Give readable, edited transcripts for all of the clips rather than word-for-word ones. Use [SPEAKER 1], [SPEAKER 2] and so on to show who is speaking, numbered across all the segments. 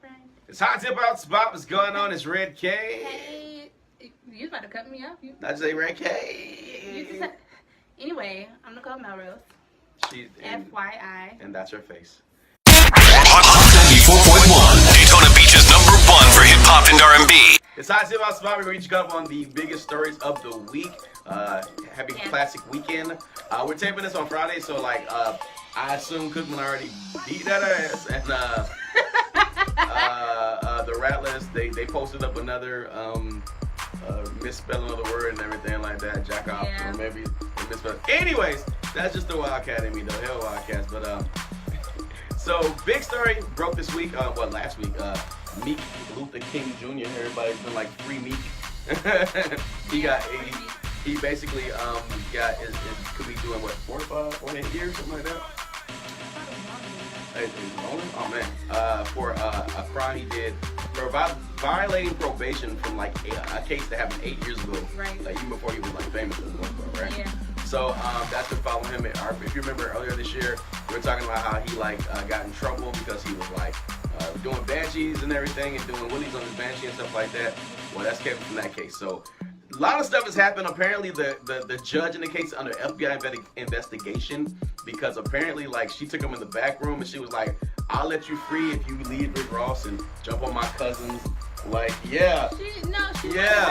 [SPEAKER 1] friend.
[SPEAKER 2] It's Hot Tip Out Spot. What's going on? It's Red K.
[SPEAKER 1] Hey, you about to cut me off?
[SPEAKER 2] Not say Red K.
[SPEAKER 1] Anyway, I'm Nicole Melrose. FYI.
[SPEAKER 2] And that's her face.
[SPEAKER 3] Hot 94.1, Daytona Beach's #1 for hip hop and R&B.
[SPEAKER 2] It's Hot Tip Out Spot. We're going to each up on the biggest stories of the week. Happy Classic Weekend. We're taping this on Friday, so I assume Cookman already beat that ass. And the Rattlers, they posted up another misspelling of the word and everything like that. Jack off, or maybe misspelling. Anyways, that's just the Wildcat in me, though. Hell Wildcats. But so big story broke this week. Last week. Meek Luther King Jr. Everybody's been like free Meek. He basically could be doing what 48 years, something like that. Oh man, for a crime he did for violating probation from a case that happened 8 years ago,
[SPEAKER 1] right?
[SPEAKER 2] Like even before he was famous, right?
[SPEAKER 1] Yeah.
[SPEAKER 2] So that's been following him. If you remember earlier this year, we were talking about how he got in trouble because he was doing banshees and everything and doing willies on his banshee and stuff like that. Well, that's kept from that case. So a lot of stuff has happened. Apparently, the judge in the case is under FBI investigation because apparently, she took him in the back room and she was like, "I'll let you free if you leave Rick Ross and jump on my cousins." She wanted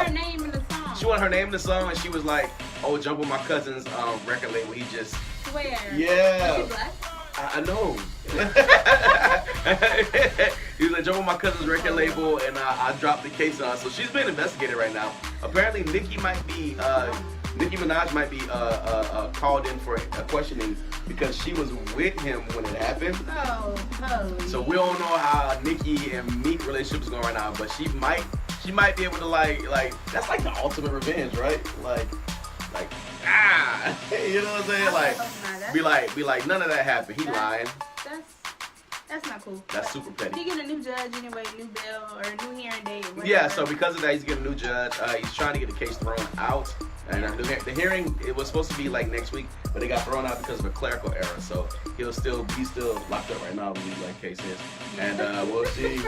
[SPEAKER 1] her name in the song.
[SPEAKER 2] She wanted her name in the song, and she was like, "Oh, jump on my cousin's record label." He just
[SPEAKER 1] swear.
[SPEAKER 2] Yeah.
[SPEAKER 1] Was she black?
[SPEAKER 2] I know. He was like, jump on my cousin's record label, and I dropped the case on her. So she's being investigated right now. Apparently, Nicki Minaj might be called in for a questioning because she was with him when it happened.
[SPEAKER 1] Oh.
[SPEAKER 2] So we don't know how Nicki and Meek relationship is going right now, but she might be able to that's like the ultimate revenge, right? You know what I'm saying? Be like, none of that happened. He lying.
[SPEAKER 1] That's not cool.
[SPEAKER 2] That's super petty.
[SPEAKER 1] He get a new judge anyway, new bail or a new hearing date. Whatever.
[SPEAKER 2] Yeah, so because of that, he's getting a new judge. He's trying to get the case thrown out. And the hearing, it was supposed to be next week, but it got thrown out because of a clerical error. So he's still locked up right now, the league case is. And we'll see.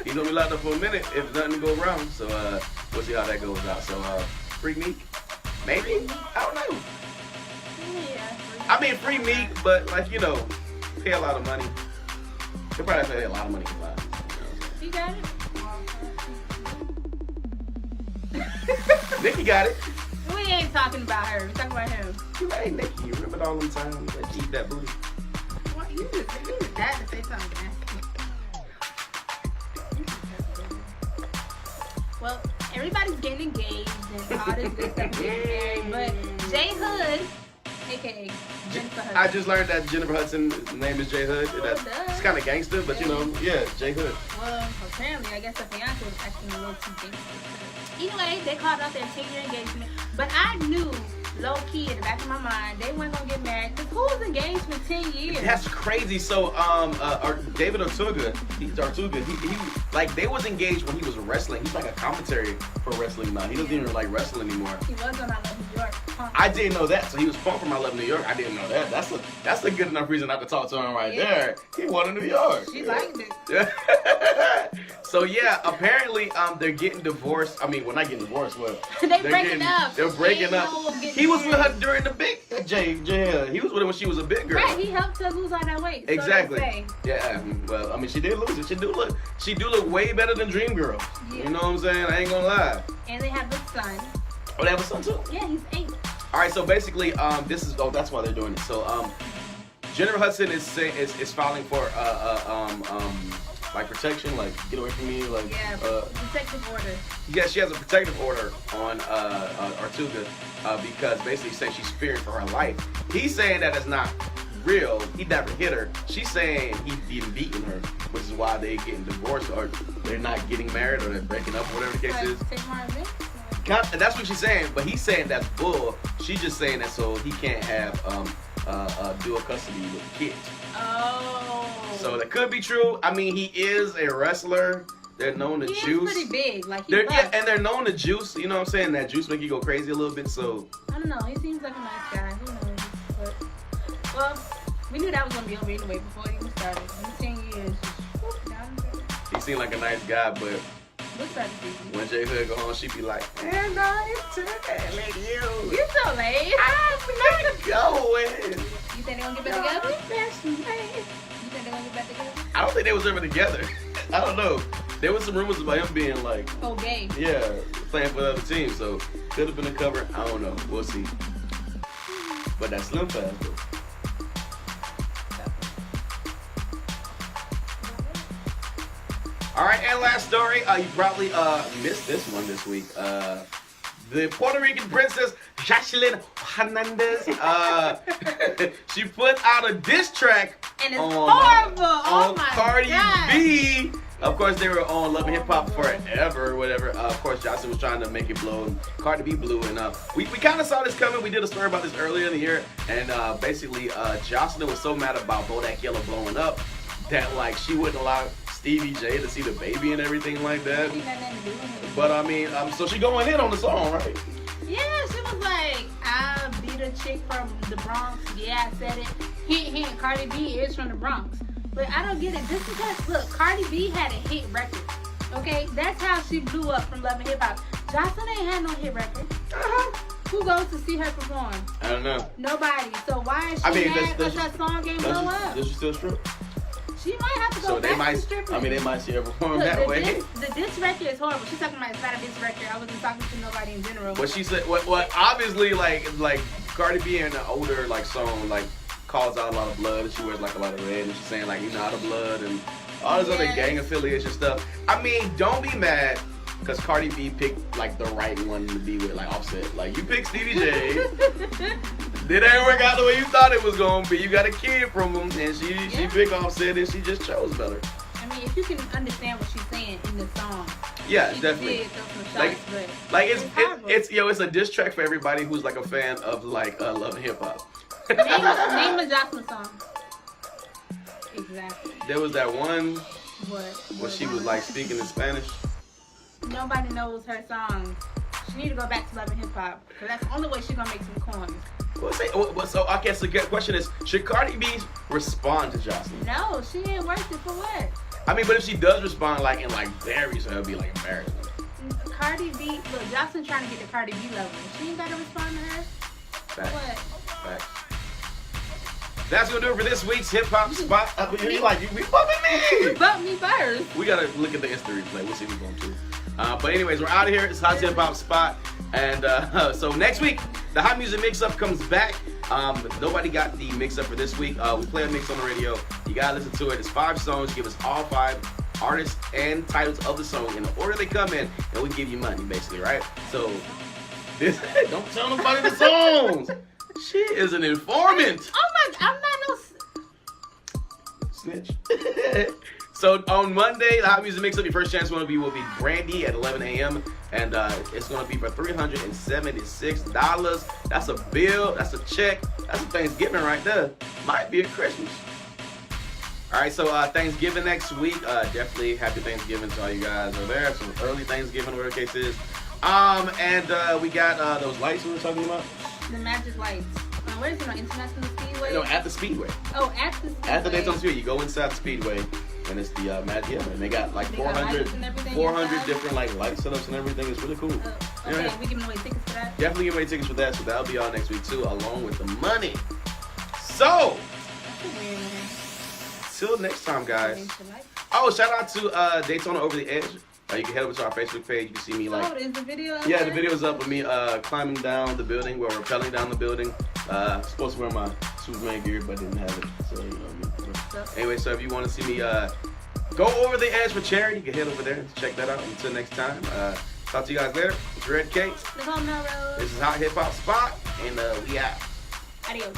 [SPEAKER 2] He's gonna be locked up for a minute if nothing go wrong. So we'll see how that goes out. So free Meek, maybe? I don't know.
[SPEAKER 1] Yeah.
[SPEAKER 2] I mean, free Meek, but pay a lot of money. He'll probably pay a lot of money for that.
[SPEAKER 1] He got it.
[SPEAKER 2] Nicki got it.
[SPEAKER 1] We ain't talking about her. We're talking about him.
[SPEAKER 2] Hey, Nicki, you remember all them times that you eat that booty?
[SPEAKER 1] What? You just had to say something nasty. Well, everybody's getting engaged and all this good stuff, getting married, but J Hood, aka Jennifer Hudson.
[SPEAKER 2] I just learned that Jennifer Hudson's name is J Hood. It's kind of gangster, but J Hood.
[SPEAKER 1] Well, apparently, I guess the fiance was acting a little too gangster. Anyway, they called out their 10-year engagement, but I knew, low-key, in the back of my mind, they weren't going to get married, because who was engaged for 10 years?
[SPEAKER 2] That's crazy. So, David Ortega, they was engaged when he was wrestling. He's like a commentary for wrestling now. He doesn't even wrestle anymore.
[SPEAKER 1] He was on I Love New York.
[SPEAKER 2] I didn't know that. So he was pumped from I Love New York. I didn't know that. That's a good enough reason not to talk to him there. He wanted New York.
[SPEAKER 1] She liked it.
[SPEAKER 2] So apparently they're getting divorced. I mean, we're not getting divorced. Well,
[SPEAKER 1] they're breaking up.
[SPEAKER 2] They're breaking up. He was with her during the big J. He was with her when she was a big girl.
[SPEAKER 1] Right. He helped her lose all that weight.
[SPEAKER 2] Exactly. Yeah. Well, I mean, she did lose it. She do look way better than Dream Girl. Yeah. You know what I'm saying? I ain't gonna lie.
[SPEAKER 1] And they have a son.
[SPEAKER 2] Oh, they have a son too?
[SPEAKER 1] Yeah, he's 8.
[SPEAKER 2] All right. So basically, that's why they're doing it. So Jennifer Hudson is filing for protection, get away from me,
[SPEAKER 1] protective order.
[SPEAKER 2] Yeah, she has a protective order on Ortega because basically saying she's fearing for her life. He's saying that it's not real. He never hit her. She's saying he's been beating her, which is why they getting divorced or they're not getting married or they're breaking up, whatever the case is. That's what she's saying, but he's saying that's bull. She's just saying that so he can't have dual custody with the kids.
[SPEAKER 1] Oh.
[SPEAKER 2] So that could be true. I mean, he is a wrestler. They're known to juice.
[SPEAKER 1] He's pretty big.
[SPEAKER 2] And they're known to juice. You know what I'm saying? That juice make you go crazy a little bit. So
[SPEAKER 1] I don't know. He seems like a nice guy. Who knows? But we knew that was gonna be over anyway before it even started. In 10 years.
[SPEAKER 2] seem like a nice guy, but
[SPEAKER 1] What's that to you?
[SPEAKER 2] when J Hood go home, she be like, and I'm telling you,
[SPEAKER 1] You're so late.
[SPEAKER 2] I'm not going.
[SPEAKER 1] You think they're gonna get back together? You think they're gonna get back together?
[SPEAKER 2] I don't think they was ever together. I don't know. There was some rumors about him being like,
[SPEAKER 1] Oh, gay.
[SPEAKER 2] yeah, playing for the other team, so could have been a cover. I don't know. We'll see. But that's Slim Fast though. All right, and last story. You probably missed this one this week. The Puerto Rican princess Jocelyn Hernandez. She put out a diss track
[SPEAKER 1] And it's
[SPEAKER 2] on,
[SPEAKER 1] horrible. Oh
[SPEAKER 2] on
[SPEAKER 1] my
[SPEAKER 2] Cardi
[SPEAKER 1] God.
[SPEAKER 2] B. Of course, they were on Love and Hip Hop forever or whatever. Of course, Jocelyn was trying to make it blow, and Cardi B blew. And we kind of saw this coming. We did a story about this earlier in the year, and basically, Jocelyn was so mad about Bodak Yellow blowing up that like she wouldn't allow Stevie J to see the baby and everything like that.
[SPEAKER 1] Ain't got nothing to do with it.
[SPEAKER 2] But I mean, so she going in on the song, right?
[SPEAKER 1] Yeah, she was like, I beat a chick from the Bronx. Yeah, I said it. Hint, hint, Cardi B is from the Bronx. But I don't get it. Just because, look, Cardi B had a hit record. Okay? That's how she blew up from Love and Hip Hop. Jocelyn ain't had no hit record. Who goes to see her perform?
[SPEAKER 2] I don't know.
[SPEAKER 1] Nobody. So why is she mad because that song ain't blow up?
[SPEAKER 2] Does she still strip?
[SPEAKER 1] She might have to go
[SPEAKER 2] So they
[SPEAKER 1] back
[SPEAKER 2] might.
[SPEAKER 1] to stripping.
[SPEAKER 2] I mean, they might see her perform
[SPEAKER 1] Look,
[SPEAKER 2] that way.
[SPEAKER 1] the diss record is horrible. She's talking about it's not a diss record. I wasn't talking to nobody in general.
[SPEAKER 2] What she said, what obviously like Cardi B in the older like song like calls out a lot of blood, and she wears like a lot of red, and she's saying like out of blood and all this other gang affiliation stuff. I mean, don't be mad because Cardi B picked like the right one to be with, like Offset. Like you picked Stevie J, it ain't work out the way you thought it was gonna be. You got a kid from him, and she picked Offset, and she just chose better.
[SPEAKER 1] I mean, if you can understand what she's saying in the song.
[SPEAKER 2] Yeah,
[SPEAKER 1] she
[SPEAKER 2] definitely.
[SPEAKER 1] did throw some shots,
[SPEAKER 2] Like
[SPEAKER 1] but
[SPEAKER 2] it's a diss track for everybody who's like a fan of like Love and Hip Hop.
[SPEAKER 1] name a Jocelyn song. Exactly.
[SPEAKER 2] There was that one
[SPEAKER 1] What?
[SPEAKER 2] where she was like speaking in Spanish.
[SPEAKER 1] Nobody knows her songs. She need to go back to Love and Hip Hop because that's the only way she's gonna make some coins.
[SPEAKER 2] So I guess the question is, should Cardi B respond to Jocelyn?
[SPEAKER 1] No, she ain't worth it for what?
[SPEAKER 2] I mean, but if she does respond like in like very, so it'll be like embarrassing.
[SPEAKER 1] Cardi B, look, Jocelyn trying to get to Cardi B level. She ain't gotta respond to her.
[SPEAKER 2] Facts.
[SPEAKER 1] What?
[SPEAKER 2] Facts. That's gonna do it for this week's hip hop spot. You like we bumping me?
[SPEAKER 1] Bump me first.
[SPEAKER 2] We gotta look at the Insta replay. We'll see who's going to. But anyways, we're out of here. It's Hot Hip Hop Spot. And so next week, the Hot Music Mix-Up comes back. Nobody got the mix-up for this week. We play a mix on the radio. You gotta listen to it. It's 5 songs. Give us all 5 artists and titles of the song in the order they come in, and we give you money, basically, right? So, this don't tell nobody the songs. She is an informant.
[SPEAKER 1] Oh my, I'm not no
[SPEAKER 2] Snitch. So on Monday, the Hot Music Mix-Up, your first chance will be Brandy at 11 a.m. And it's going to be for $376. That's a bill. That's a check. That's a Thanksgiving right there. Might be a Christmas. All right, so Thanksgiving next week. Definitely happy Thanksgiving to all you guys over there. Some early Thanksgiving, whatever the case is. And we got those lights we were talking about.
[SPEAKER 1] the Magic Lights. Where is it, on International Speedway?
[SPEAKER 2] No, at the Speedway.
[SPEAKER 1] Oh, at the Speedway.
[SPEAKER 2] At the Daytona Speedway. You go inside the Speedway, and it's the Magic. Yeah, and they got like 400 different like light setups and everything. It's really cool.
[SPEAKER 1] Okay,
[SPEAKER 2] Yeah.
[SPEAKER 1] we giving away tickets for that?
[SPEAKER 2] Definitely give away tickets for that, so that'll be all next week too, along with the money. So, till next time, guys. Oh, shout out to Daytona Over the Edge. You can head over to our Facebook page. You can see me like.
[SPEAKER 1] Oh, is the video up
[SPEAKER 2] Yeah,
[SPEAKER 1] there?
[SPEAKER 2] the video's up of me climbing down the building. We're rappelling down the building. Supposed to wear my Superman gear, but didn't have it. So you know what I mean. Anyway, so if you want to see me go over the edge for charity, you can head over there and check that out. Until next time, talk to you guys later. It's Red Cakes.
[SPEAKER 1] The Home Road.
[SPEAKER 2] This is Hot Hip Hop Spot, and we out.
[SPEAKER 1] Adios.